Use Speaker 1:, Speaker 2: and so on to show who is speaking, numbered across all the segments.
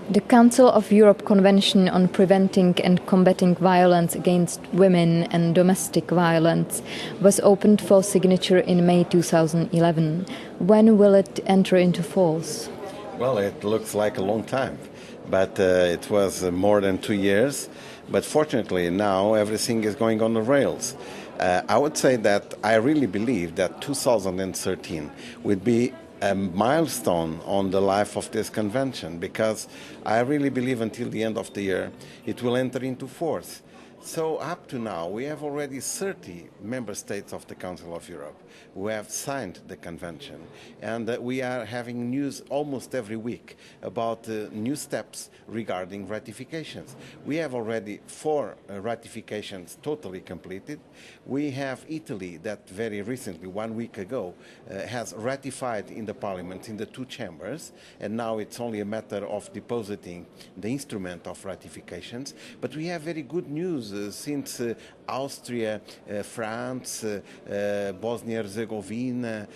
Speaker 1: The Council of Europe Convention on Preventing and Combating Violence Against Women and Domestic Violence was opened for signature in May 2011. When will it enter into force?
Speaker 2: Well, it looks like a long time, but it was more than 2 years. But fortunately, now everything is going on the rails. I would say that I really believe that 2013 would be a milestone on the life of this convention, because I really believe until the end of the year it will enter into force. So up to now we have already 30 member states of the Council of Europe who have signed the convention, and we are having news almost every week about new steps regarding ratifications. We have already 4 ratifications totally completed. We have Italy that very recently, 1 week ago, has ratified in the parliament in the 2 chambers, and now it's only a matter of depositing the instrument of ratifications. But we have very good news since Austria, France, Bosnia-Herzegovina,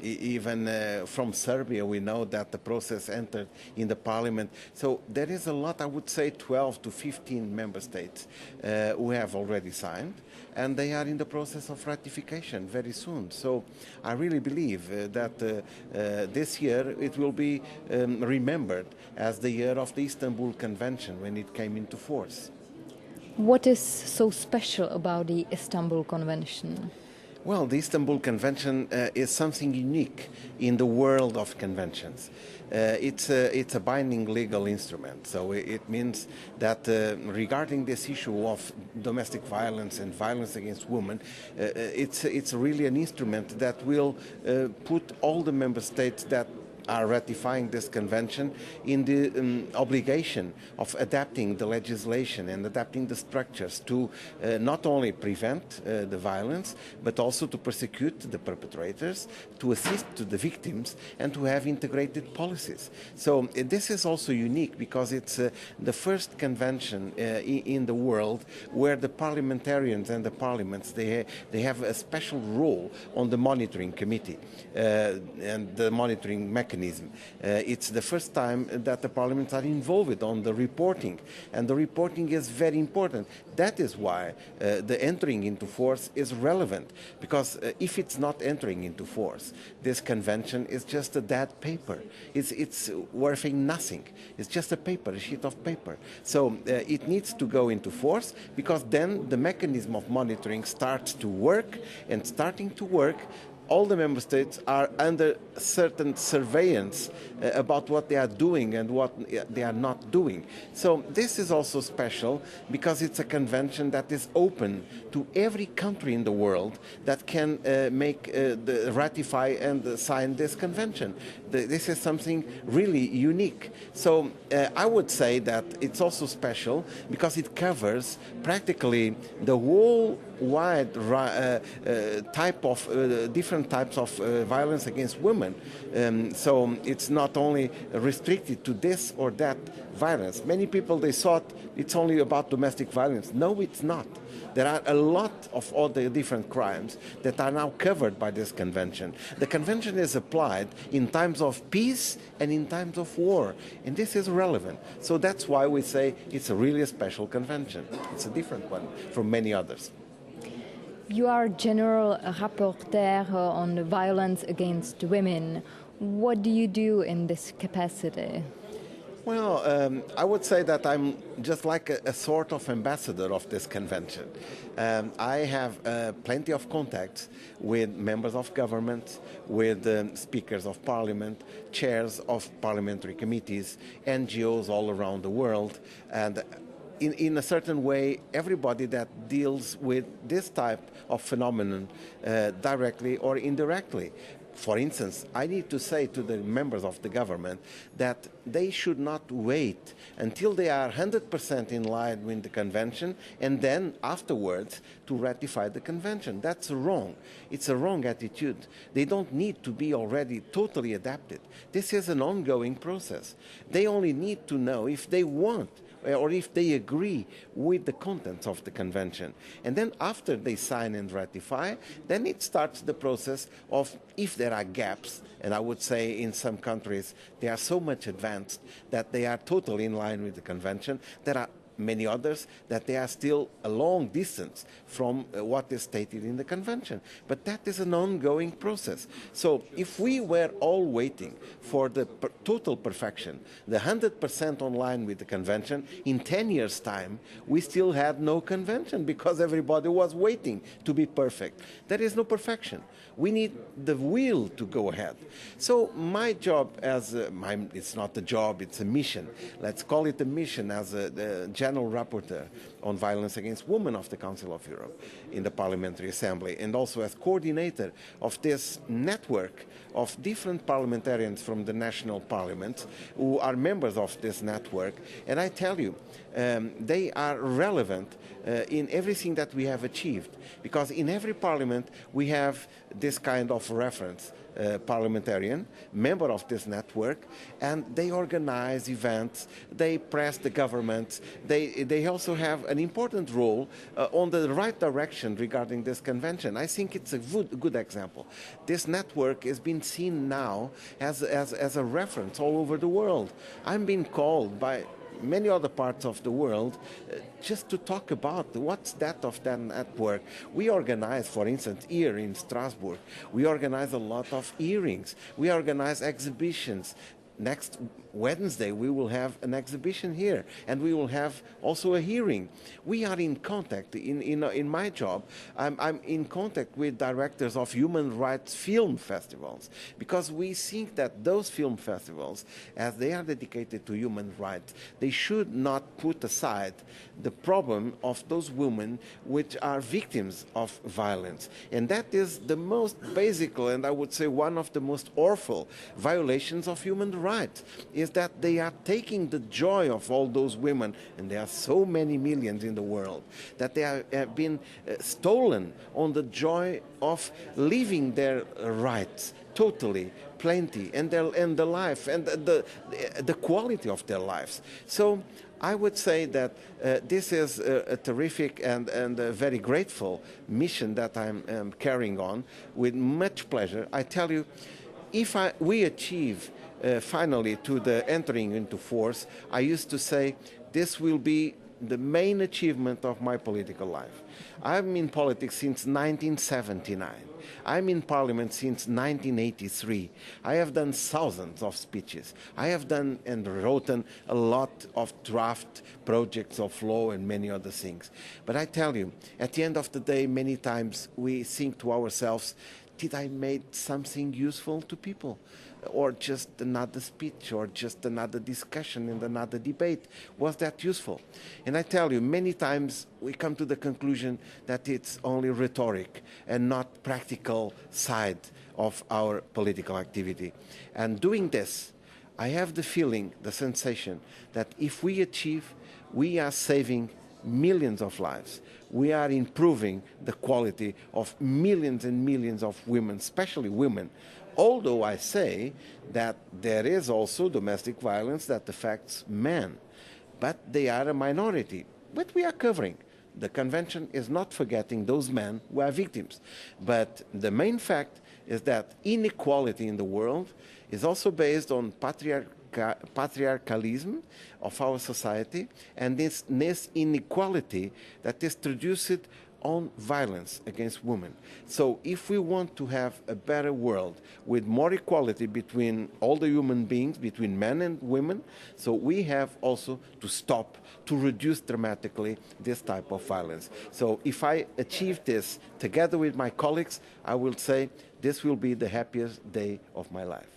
Speaker 2: even from Serbia, we know that the process entered in the parliament. So there is a lot, I would say 12 to 15 member states who have already signed, and they are in the process of ratification very soon. So I really believe that this year it will be remembered as the year of the Istanbul Convention when it came into force.
Speaker 1: What is so special about the Istanbul Convention?
Speaker 2: Well, the Istanbul Convention is something unique in the world of conventions. It's a binding legal instrument, so it means that regarding this issue of domestic violence and violence against women, it's really an instrument that will put all the member states that are ratifying this convention in the obligation of adapting the legislation and adapting the structures to not only prevent the violence, but also to prosecute the perpetrators, to assist to the victims, and to have integrated policies. So this is also unique because it's the first convention in the world where the parliamentarians and the parliaments, they have a special role on the monitoring committee and the monitoring mechanism. It's the first time that the parliaments are involved on the reporting, and the reporting is very important. That is why the entering into force is relevant, because if it's not entering into force, this convention is just a dead paper. It's worth nothing. It's just a paper, a sheet of paper. So it needs to go into force, because then the mechanism of monitoring starts to work, and starting to work, all the member states are under certain surveillance about what they are doing and what they are not doing. So this is also special because it's a convention that is open to every country in the world that can ratify and sign this convention. This is something really unique. So I would say that it's also special because it covers practically the whole wide different types of violence against women. So it's not only restricted to this or that violence. Many people, they thought it's only about domestic violence. No, it's not. There are a lot of other different crimes that are now covered by this convention. The convention is applied in times of peace and in times of war, and this is relevant. So that's why we say it's really a special convention. It's a different one from many others.
Speaker 1: You are General Rapporteur on the violence against women. What do you do in this capacity?
Speaker 2: Well, I would say that I'm just like a sort of ambassador of this convention. I have plenty of contacts with members of government, with speakers of parliament, chairs of parliamentary committees, NGOs all around the world, and in a certain way, everybody that deals with this type of phenomenon directly or indirectly. For instance, I need to say to the members of the government that they should not wait until they are 100% in line with the convention and then afterwards to ratify the convention. That's wrong. It's a wrong attitude. They don't need to be already totally adapted. This is an ongoing process. They only need to know if they want or if they agree with the contents of the convention. And then after they sign and ratify, then it starts the process of if there are gaps, and I would say in some countries they are so much advanced that they are totally in line with the convention. There are many others that they are still a long distance from what is stated in the convention. But that is an ongoing process. So if we were all waiting for the total perfection, the 100% online with the convention, in 10 years' time, we still had no convention because everybody was waiting to be perfect. There is no perfection. We need the will to go ahead. So my job as it's not a job, it's a mission. Let's call it a mission as a General Rapporteur on Violence Against Women of the Council of Europe in the Parliamentary Assembly, and also as coordinator of this network of different parliamentarians from the national parliaments who are members of this network. And I tell you, they are relevant in everything that we have achieved, because in every parliament we have this kind of reference parliamentarian, member of this network, and they organize events, they press the government, they also have an important role on the right direction regarding this convention. I think it's a good example. This network has been seen now as a reference all over the world. I'm being called by many other parts of the world just to talk about what's that of that network. We organize, for instance, here in Strasbourg, we organize a lot of hearings, we organize exhibitions. Next Wednesday we will have an exhibition here, and we will have also a hearing. We are in contact, in my job, I'm in contact with directors of human rights film festivals, because we think that those film festivals, as they are dedicated to human rights, they should not put aside the problem of those women which are victims of violence. And that is the most basic, and I would say one of the most awful violations of human rights, is that they are taking the joy of all those women, and there are so many millions in the world, that they have been stolen on the joy of living their rights totally, plenty, and the life and the quality of their lives. So I would say that this is a terrific and a very grateful mission that I'm carrying on with much pleasure. I tell you, if we achieve finally to the entering into force, I used to say this will be the main achievement of my political life. I'm in politics since 1979. I'm in Parliament since 1983. I have done thousands of speeches. I have done and written a lot of draft projects of law and many other things. But I tell you, at the end of the day, many times we think to ourselves, did I make something useful to people? Or just another speech, or just another discussion and another debate? Was that useful? And I tell you, many times we come to the conclusion that it's only rhetoric and not practical side of our political activity. And doing this, I have the feeling, the sensation, that if we achieve, we are saving millions of lives. We are improving the quality of millions and millions of women, especially women. Although I say that there is also domestic violence that affects men, but they are a minority. But we are covering. The convention is not forgetting those men who are victims. But the main fact is that inequality in the world is also based on patriarchalism of our society, and this inequality that is traduced on violence against women. So if we want to have a better world with more equality between all the human beings, between men and women, so we have also to stop, to reduce dramatically this type of violence. So if I achieve this together with my colleagues, I will say this will be the happiest day of my life.